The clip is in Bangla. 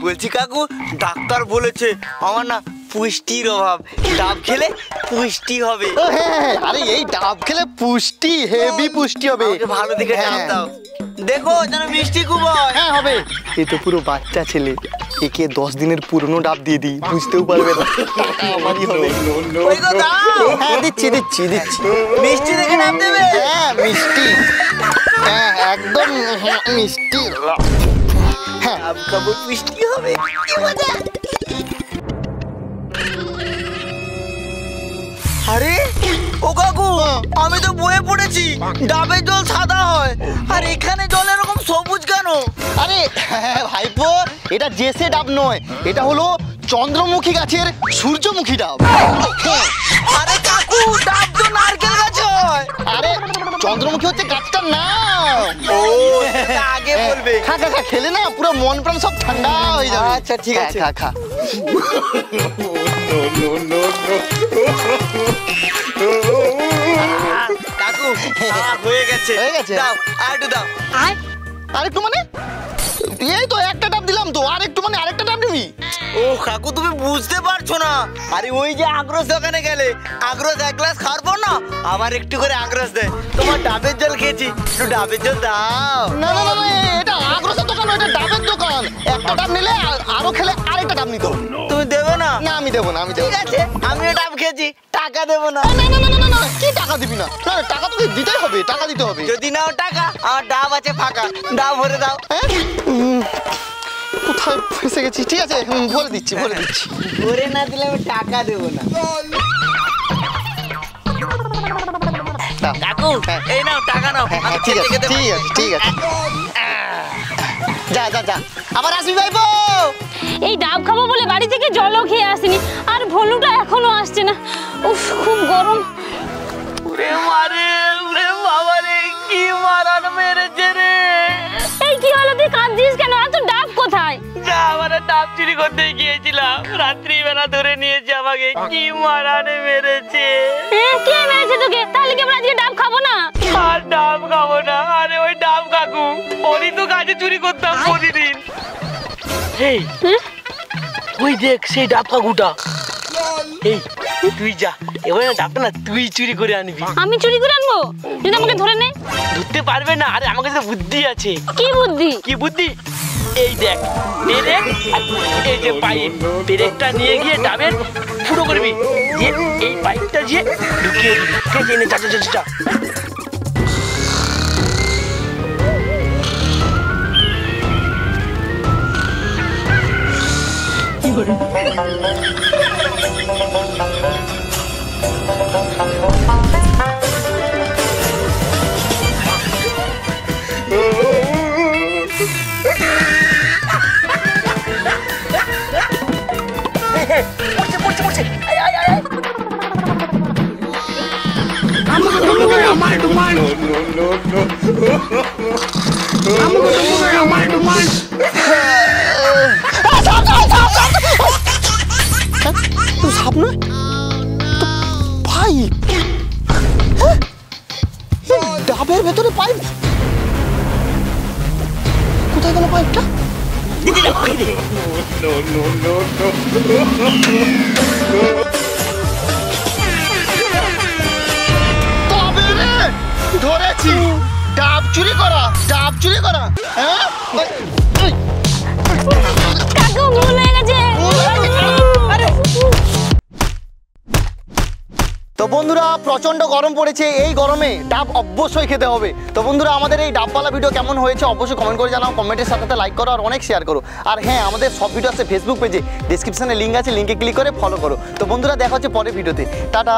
বলছি কাকু, ডাক্তার বলেছে আমার না পুষ্টির অভাব, ডাব খেলে পুষ্টি হবে। আরে এই ডাব খেলে পুষ্টি, হেভি পুষ্টি হবে। ভালো দেখে ডাব দাও, দেখো যেন মিষ্টি খুব হয়। হ্যাঁ হবে। এ তো পুরো বাচ্চা ছেলে, একে 10 দিনের পুরনো ডাব দিয়ে দিই, বুঝতেও পারবে না। আমারই হবে। হ্যাঁ দিচ্ছি দিচ্ছি দিচ্ছি। মিষ্টি দেখে ডাব দেবে? হ্যাঁ মিষ্টি, হ্যাঁ একদম মিষ্টি। হ্যাঁ ডাব খাবো, পুষ্টি হবে, কি মজা। আরে ও কাকু, আমি তো বইয়ে পড়েছি ডাবের জল সাদা হয়, আর এখানে জল এরকম সবুজ কেন? আরে ভাইপো, এটা জেসে ডাব নয়, এটা হলো চন্দ্রমুখী গাছের সূর্যমুখী ডাব। আরে কাকু, ডাব তো নারকেল গাছে হয়। আরে চন্দ্রমুখী হচ্ছে গাছটার নাম। ও আগে বলবে। খা খা খা, খেলে না পুরো মন প্রাণ সব ঠান্ডা হয়ে যাবে। আচ্ছা ঠিক আছে, খা খা। কাকু হয়ে গেছে, হয়ে গেছে। দাও আর একটু দাও। আরেকটু মানে? এই তো একটা ডাব দিলাম তো, আর একটু মানে আরেকটা ডাব নিবি? ও কাকু, তুমি বুঝতে পারছো না। আরে ওই যে আগ্রস দোকানে গেলে আগ্রস এক গ্লাস খাওয়ার পর না আবার একটু করে আগ্রস দেয়। তোমার ডাবের জল খেয়েছি, একটু ডাবের জল দাও। না না না, এটা আগ্রসের দোকান, এটা ডাবের দোকান। একটা ডাব নিলে আরো খেলে আরেকটা ডাব নিতে হবে। তুমি দেবে না? না আমি দেবো না, আমি দেবো। ঠিক আছে, আমিও ডাব খেয়েছি, টাকা দেবো না। না না না না না, কি টাকা দিবি না? না টাকা তোকে দিতেই হবে, টাকা দিতে হবে। যদি নাও টাকা, আমার ডাব আছে ফাঁকা, ডাব ভরে দাও। কোথায় ফেসে গেছি? ঠিক আছে বলে দিচ্ছি, বলে দিচ্ছি। ভরে না দিলে আমি টাকা দেবো না। কাকু এই নাও টাকা নাও। ঠিক আছে ঠিক আছে ঠিক আছে, যা যা যা, আবার আসবি ভাইপো। এই ডাব খাবো বলে বাড়ি থেকে জলও খেয়ে আসিনি, আর ভলুটা এখনো আসছে না। উফ, খুব গরম। ওরে মারে, ওরে বাবা রে, কি মারান মেরেছে রে। এই কি হলো, তুই কাঁদছিস কেন? আর তোর ডাব কোথায়? যা, আমরা ডাব চুরি করতে গিয়েছিলাম, রাত্রিবেলা ধরে নিয়েছে আমাকে, কি মারানে মেরেছে। কে মেরেছে তোকে? তাহলে কি আমরা আজকে ডাব খাবো না? আর ডাব খাবো না? আরে ওই ডাব কাকু, ওরই তো গাছে চুরি করতাম প্রতিদিন। এই ওই দেখ সেই ডাব কাকুটা। এই তুই যা, এবার ডাবটা না তুই চুরি করে আনবি। আমি চুরি করে আনবো? যদি আমাকে ধরে নেয়? ধরতে পারবে না। আরে আমার কাছে বুদ্ধি আছে। কি বুদ্ধি? কি বুদ্ধি? এই দেখ পেরেক, এই যে পাইপ, পেরেকটা নিয়ে গিয়ে ডাবের ফুটো করবি, দিয়ে এই পাইপটা দিয়ে ঢুকিয়ে দিবি। ঠিক আছে, যা যা যা। সাপ নয়, পাইপ। ডাবের ভেতরে পাইপ, কোথায় গেল পাইপটা? ধরেছি, ডাব চুরি করা, ডাব চুরি করা। হ্যাঁ কাকু ভুল হয়ে গেছে। তো বন্ধুরা, প্রচন্ড গরম পড়েছে, এই গরমে ডাব অবশ্যই খেতে হবে। তো বন্ধুরা, আমাদের এই ডাবওয়ালা ভিডিও কেমন হয়েছে অবশ্যই কমেন্ট করে জানাও, কমেন্টের সাথে লাইক করো আর অনেক শেয়ার করো। আর হ্যাঁ, আমাদের সব ভিডিও আছে ফেসবুক পেজে, ডিসক্রিপশনে লিঙ্ক আছে, লিঙ্কে ক্লিক করে ফলো করো। তো বন্ধুরা, দেখা হচ্ছে পরের ভিডিওতে, টাটা।